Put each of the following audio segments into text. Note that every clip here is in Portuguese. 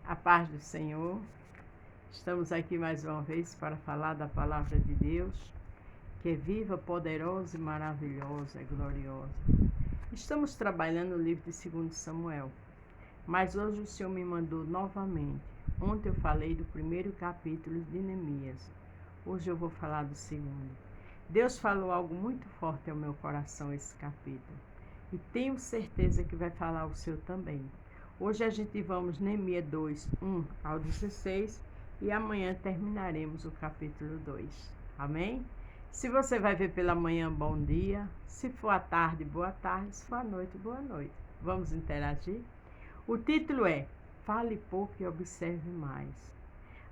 A paz do Senhor. Estamos aqui mais uma vez para falar da palavra de Deus, que é viva, poderosa e maravilhosa, é gloriosa. Estamos trabalhando no livro de 2 Samuel, mas hoje o Senhor me mandou novamente. Ontem eu falei do primeiro capítulo de Neemias. Hoje eu vou falar do segundo. Deus falou algo muito forte ao meu coração esse capítulo. E tenho certeza que vai falar o seu também. Hoje a gente vamos Neemias 2, 1 ao 16 e amanhã terminaremos o capítulo 2. Amém? Se você vai ver pela manhã, bom dia. Se for à tarde, boa tarde. Se for à noite, boa noite. Vamos interagir? O título é Fale pouco e observe mais.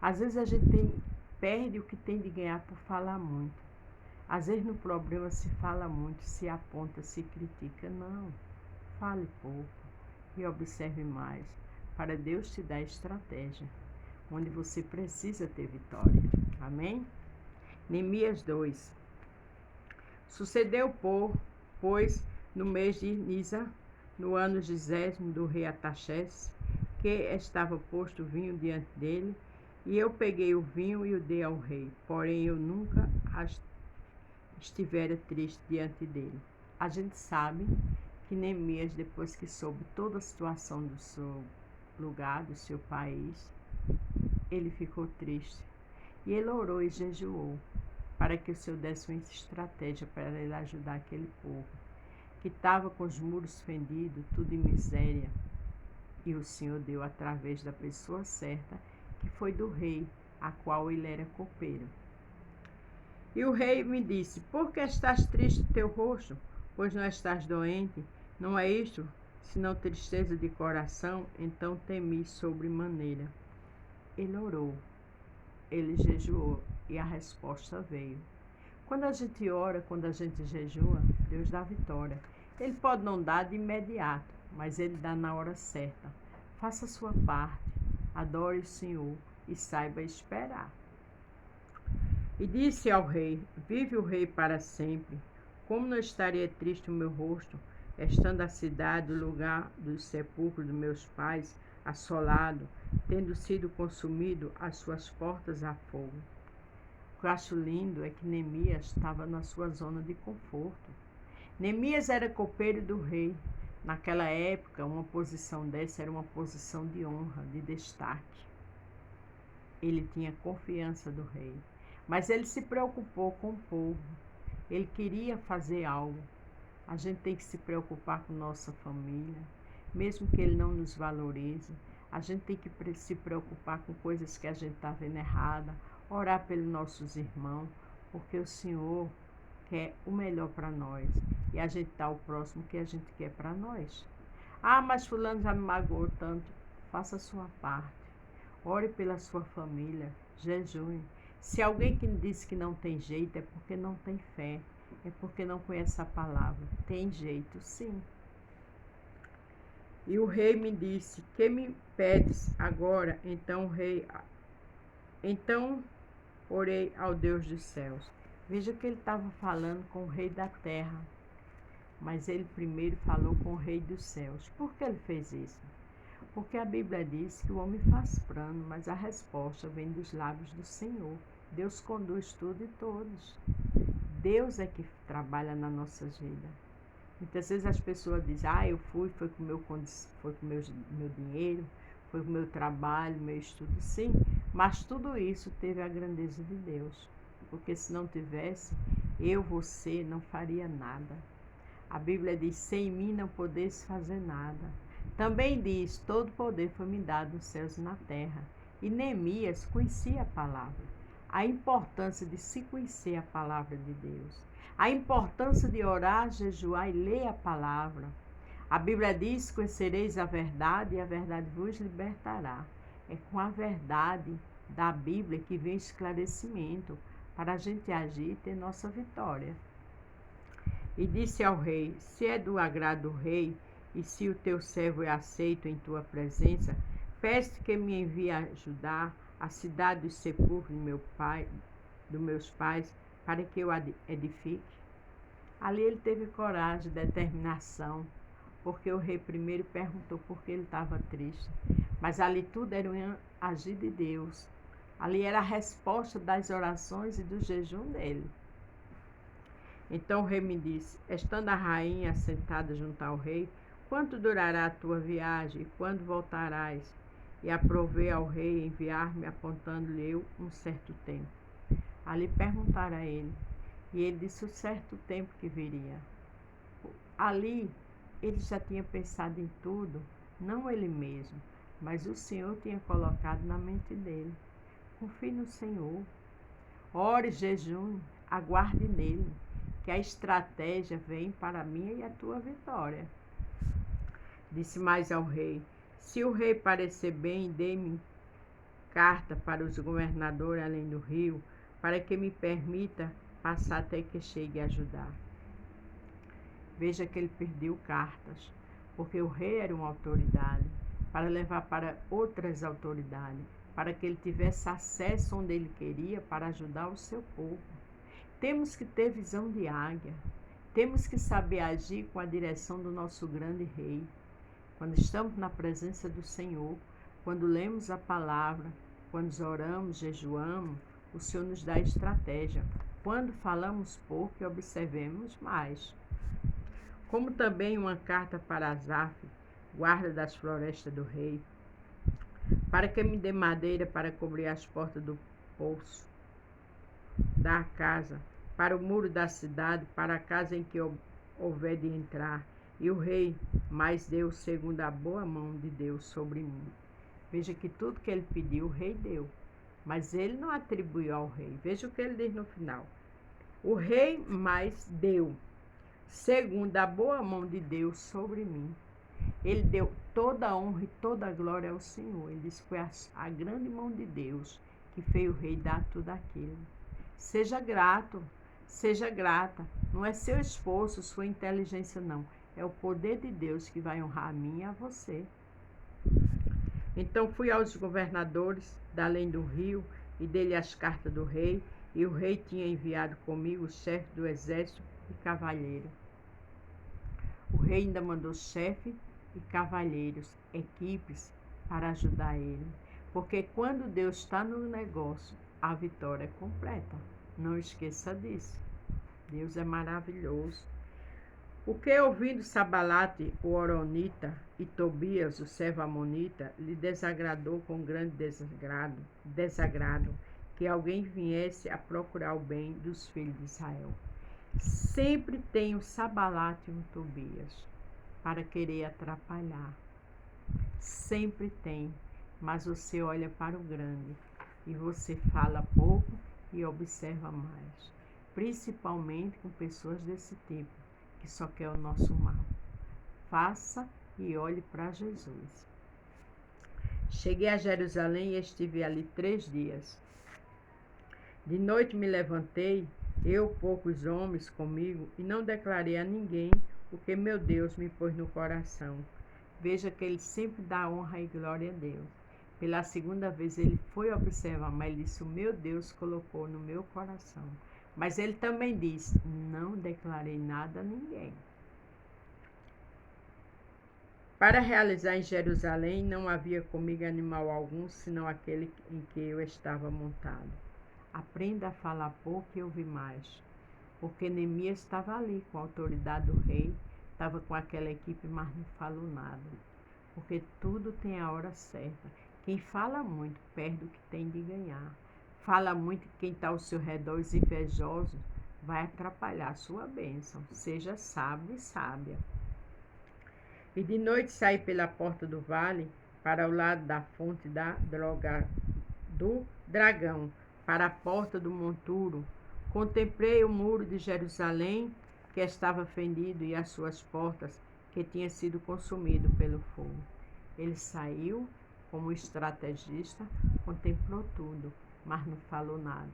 Às vezes a gente perde o que tem de ganhar por falar muito. Às vezes no problema se fala muito, se aponta, se critica. Não, fale pouco e observe mais, para Deus te dar estratégia, onde você precisa ter vitória. Amém? Neemias 2. Sucedeu, pois, no mês de Nisa, no ano 20 do rei Artaxerxes, que estava posto vinho diante dele, e eu peguei o vinho e o dei ao rei, porém eu nunca estivera triste diante dele. A gente sabe que Neemias, depois que soube toda a situação do seu lugar, do seu país, ele ficou triste. E ele orou e jejuou para que o Senhor desse uma estratégia para ele ajudar aquele povo, que estava com os muros fendidos, tudo em miséria. E o Senhor deu através da pessoa certa, que foi do rei, a qual ele era copeiro. E o rei me disse: por que estás triste teu rosto? Pois não estás doente? Não é isto, senão tristeza de coração? Então temi sobremaneira. Ele orou, ele jejuou e a resposta veio. Quando a gente ora, quando a gente jejua, Deus dá vitória. Ele pode não dar de imediato, mas ele dá na hora certa. Faça a sua parte, adore o Senhor e saiba esperar. E disse ao rei: vive o rei para sempre. Como não estaria triste o meu rosto, estando a cidade, o lugar dos sepulcros dos meus pais, assolado, tendo sido consumido as suas portas a fogo? O que eu acho lindo é que Neemias estava na sua zona de conforto. Neemias era copeiro do rei. Naquela época, uma posição dessa era uma posição de honra, de destaque. Ele tinha confiança do rei. Mas ele se preocupou com o povo. Ele queria fazer algo. A gente tem que se preocupar com nossa família, mesmo que ele não nos valorize. A gente tem que se preocupar com coisas que a gente está vendo errada, orar pelos nossos irmãos, porque o Senhor quer o melhor para nós. E a gente dá o próximo que a gente quer para nós. Ah, mas fulano já me magoou tanto. Faça a sua parte. Ore pela sua família. Jejue. Se alguém que disse que não tem jeito, é porque não tem fé, é porque não conhece a palavra. Tem jeito, sim. E o rei me disse: que me pedes agora? Então orei ao Deus dos céus. Veja que ele estava falando com o rei da terra, mas ele primeiro falou com o rei dos céus. Por que ele fez isso? Porque a Bíblia diz que o homem faz plano, mas a resposta vem dos lábios do Senhor. Deus conduz tudo e todos. Deus é que trabalha na nossa vida. Muitas vezes as pessoas dizem: eu fui, foi com meu dinheiro, foi com o meu trabalho, meu estudo. Sim, mas tudo isso teve a grandeza de Deus. Porque se não tivesse, você não faria nada. A Bíblia diz: sem mim não podeis fazer nada. Também diz: todo poder foi me dado nos céus e na terra. E Neemias conhecia a palavra. A importância de se conhecer a palavra de Deus. A importância de orar, jejuar e ler a palavra. A Bíblia diz: conhecereis a verdade e a verdade vos libertará. É com a verdade da Bíblia que vem esclarecimento para a gente agir e ter nossa vitória. E disse ao rei: se é do agrado do rei, e se o teu servo é aceito em tua presença, peço que me envie ajudar a cidade dos sepulcros dos meus pais, para que eu edifique. Ali ele teve coragem, determinação, porque o rei primeiro perguntou por que ele estava triste. Mas ali tudo era um agir de Deus. Ali era a resposta das orações e do jejum dele. Então o rei me disse: estando a rainha sentada junto ao rei, quanto durará a tua viagem e quando voltarás? E aprovei ao rei enviar-me, apontando-lhe eu um certo tempo. Ali perguntaram a ele, e ele disse o certo tempo que viria. Ali ele já tinha pensado em tudo, não ele mesmo, mas o Senhor tinha colocado na mente dele. Confie no Senhor, ore, jejum, aguarde nele, que a estratégia vem para a minha e a tua vitória. Disse mais ao rei: se o rei parecer bem, dê-me carta para os governadores além do rio, para que me permita passar até que chegue a ajudar. Veja que ele perdeu cartas, porque o rei era uma autoridade, para levar para outras autoridades, para que ele tivesse acesso onde ele queria para ajudar o seu povo. Temos que ter visão de águia, temos que saber agir com a direção do nosso grande rei. Quando estamos na presença do Senhor, quando lemos a palavra, quando oramos, jejuamos, o Senhor nos dá estratégia. Quando falamos pouco e observemos mais. Como também uma carta para Asaf, guarda das florestas do rei, para que me dê madeira para cobrir as portas do poço, da casa, para o muro da cidade, para a casa em que houver de entrar. E o rei mais deu segundo a boa mão de Deus sobre mim. Veja que tudo que ele pediu, o rei deu. Mas ele não atribuiu ao rei. Veja o que ele diz no final. O rei mais deu, segundo a boa mão de Deus sobre mim. Ele deu toda a honra e toda a glória ao Senhor. Ele disse que foi a grande mão de Deus que fez o rei dar tudo aquilo. Seja grato, seja grata. Não é seu esforço, sua inteligência, não. É o poder de Deus que vai honrar a mim e a você. Então fui aos governadores da além do rio e dei-lhe as cartas do rei, e o rei tinha enviado comigo o chefe do exército e cavalheiro. O rei ainda mandou chefe e cavalheiros, equipes, para ajudar ele. Porque quando Deus está no negócio, a vitória é completa. Não esqueça disso. Deus é maravilhoso. O que, ouvindo Sabalate, o Horonita, e Tobias, o servo amonita, lhe desagradou com grande desagrado, que alguém viesse a procurar o bem dos filhos de Israel. Sempre tem o Sabalate e o Tobias para querer atrapalhar. Sempre tem, mas você olha para o grande e você fala pouco e observa mais. Principalmente com pessoas desse tipo, que só quer o nosso mal. Faça e olhe para Jesus. Cheguei a Jerusalém e estive ali 3 dias. De noite me levantei, eu, poucos homens comigo, e não declarei a ninguém o que meu Deus me pôs no coração. Veja que ele sempre dá honra e glória a Deus. Pela segunda vez ele foi observar, mas ele disse: o meu Deus colocou no meu coração. Mas ele também disse: não declarei nada a ninguém. Para realizar em Jerusalém não havia comigo animal algum, senão aquele em que eu estava montado. Aprenda a falar pouco e ouvir mais. Porque Neemias estava ali com a autoridade do rei, estava com aquela equipe, mas não falou nada. Porque tudo tem a hora certa. Quem fala muito perde o que tem de ganhar. Fala muito, quem está ao seu redor, os invejosos, vai atrapalhar a sua bênção. Seja sábio e sábia. E de noite saí pela porta do vale, para o lado da fonte do dragão, para a porta do monturo. Contemplei o muro de Jerusalém, que estava fendido, e as suas portas, que tinham sido consumido pelo fogo. Ele saiu como estrategista, contemplou tudo, mas não falou nada.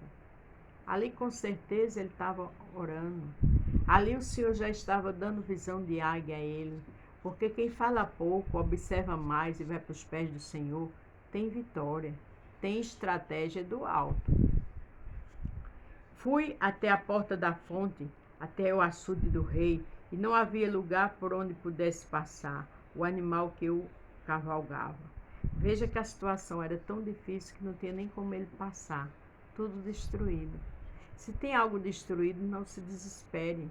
Ali com certeza ele estava orando. Ali o Senhor já estava dando visão de águia a ele. Porque quem fala pouco, observa mais e vai para os pés do Senhor, tem vitória, tem estratégia do alto. Fui até a porta da fonte, até o açude do rei, e não havia lugar por onde pudesse passar o animal que eu cavalgava. Veja que a situação era tão difícil que não tinha nem como ele passar. Tudo destruído. Se tem algo destruído, não se desespere.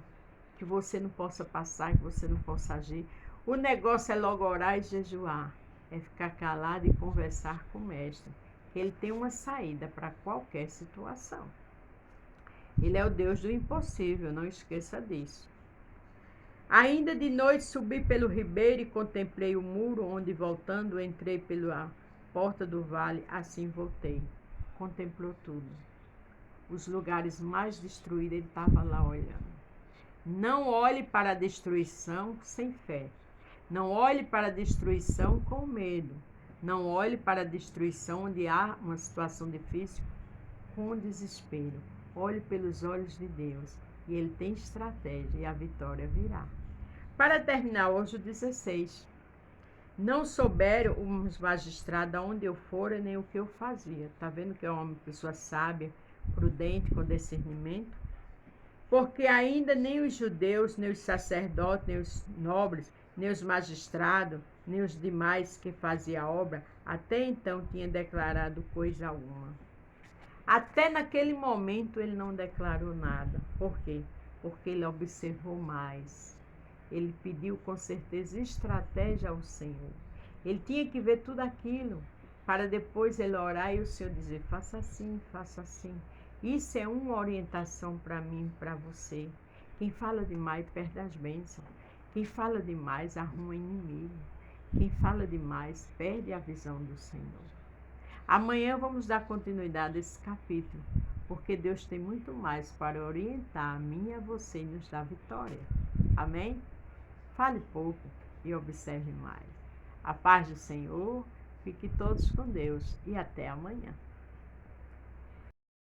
Que você não possa passar, que você não possa agir. O negócio é logo orar e jejuar. É ficar calado e conversar com o mestre. Ele tem uma saída para qualquer situação. Ele é o Deus do impossível, não esqueça disso. Ainda de noite subi pelo ribeiro e contemplei o muro, onde voltando entrei pela porta do vale, assim voltei. Contemplou tudo. Os lugares mais destruídos, ele estava lá olhando. Não olhe para a destruição sem fé. Não olhe para a destruição com medo. Não olhe para a destruição onde há uma situação difícil com desespero. Olhe pelos olhos de Deus. E Ele tem estratégia e a vitória virá. Para terminar, hoje o 16. Não souberam os magistrados aonde eu fora nem o que eu fazia. Está vendo que é uma pessoa sábia, prudente, com discernimento? Porque ainda nem os judeus, nem os sacerdotes, nem os nobres, nem os magistrados, nem os demais que faziam a obra, até então tinham declarado coisa alguma. Até naquele momento ele não declarou nada. Por quê? Porque ele observou mais. Ele pediu com certeza estratégia ao Senhor. Ele tinha que ver tudo aquilo para depois ele orar e o Senhor dizer, faça assim, faça assim. Isso é uma orientação para mim, para você. Quem fala demais perde as bênçãos. Quem fala demais arruma inimigo. Quem fala demais perde a visão do Senhor. Amanhã vamos dar continuidade a esse capítulo, porque Deus tem muito mais para orientar a mim e a você e nos dar vitória. Amém? Fale pouco e observe mais. A paz do Senhor, fique todos com Deus e até amanhã.